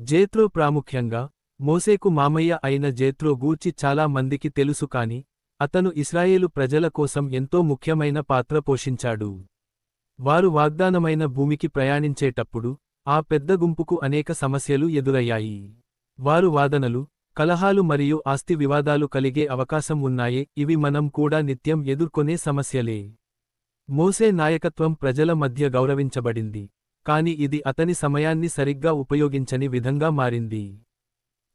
జేత్రో ప్రాముఖ్యంగా, మోసేకు మామయ్య అయిన జేత్రో గూర్చి చాలా మందికి తెలుసు కాని, అతను ఇశ్రాయేలు ప్రజల కోసం ఎంతో ముఖ్యమైన పాత్ర పోషించాడు. వారు వాగ్దానమైన భూమికి ప్రయాణించేటప్పుడు, ఆ పెద్ద గుంపుకు అనేక సమస్యలు ఎదురయ్యాయి. వారు వాదనలు, కలహాలు మరియు ఆస్తి వివాదాలు కలిగే అవకాశం ఉన్నాయే. ఇవి మనం కూడా నిత్యం ఎదుర్కొనే సమస్యలే. మోసే నాయకత్వం ప్రజల మధ్య గౌరవించబడింది, కాని ఇది అతని సమయాన్ని సరిగ్గా ఉపయోగించని విధంగా మారింది.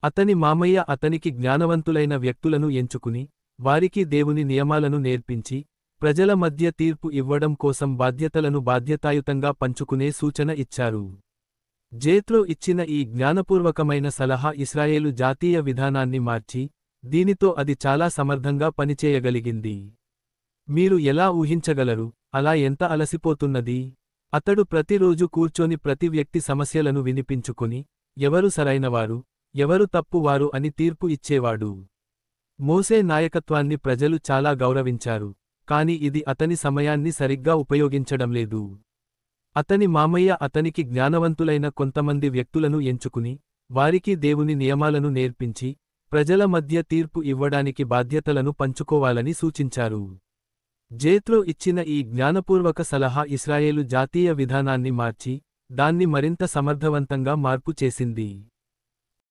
అతని మామయ్య అతనికి జ్ఞానవంతులైన వ్యక్తులను ఎంచుకుని, వారికి దేవుని నియమాలను నేర్పించి, ప్రజల మధ్య తీర్పు ఇవ్వడం కోసం బాధ్యతలను బాధ్యతాయుతంగా పంచుకునే సూచన ఇచ్చారు. జేత్రో ఇచ్చిన ఈ జ్ఞానపూర్వకమైన సలహా ఇశ్రాయేలు జాతీయ విధానాన్ని మార్చి, దీనితో అది చాలా సమర్థంగా పనిచేయగలిగింది. మీరు ఎలా ఊహించగలరు, అలా ఎంత అలసిపోతున్నది? అతడు ప్రతిరోజు కూర్చొని ప్రతి వ్యక్తి సమస్యలను వినిపించుకుని, ఎవరు సరైనవారు, ఎవరు తప్పువారు అని తీర్పు ఇచ్చేవాడు. మోసే నాయకత్వాన్ని ప్రజలు చాలా గౌరవించారు, కాని ఇది అతని సమయాన్ని సరిగ్గా ఉపయోగించడంలేదు. అతని మామయ్య అతనికి జ్ఞానవంతులైన కొంతమంది వ్యక్తులను ఎంచుకుని, వారికి దేవుని నియమాలను నేర్పించి, ప్రజల మధ్య తీర్పు ఇవ్వడానికి బాధ్యతలను పంచుకోవాలని సూచించారు. జేత్రో ఇచ్చిన ఈ జ్ఞానపూర్వక సలహా ఇశ్రాయేలు జాతీయ విధానాన్ని మార్చి, దాన్ని మరింత సమర్థవంతంగా మార్పు చేసింది.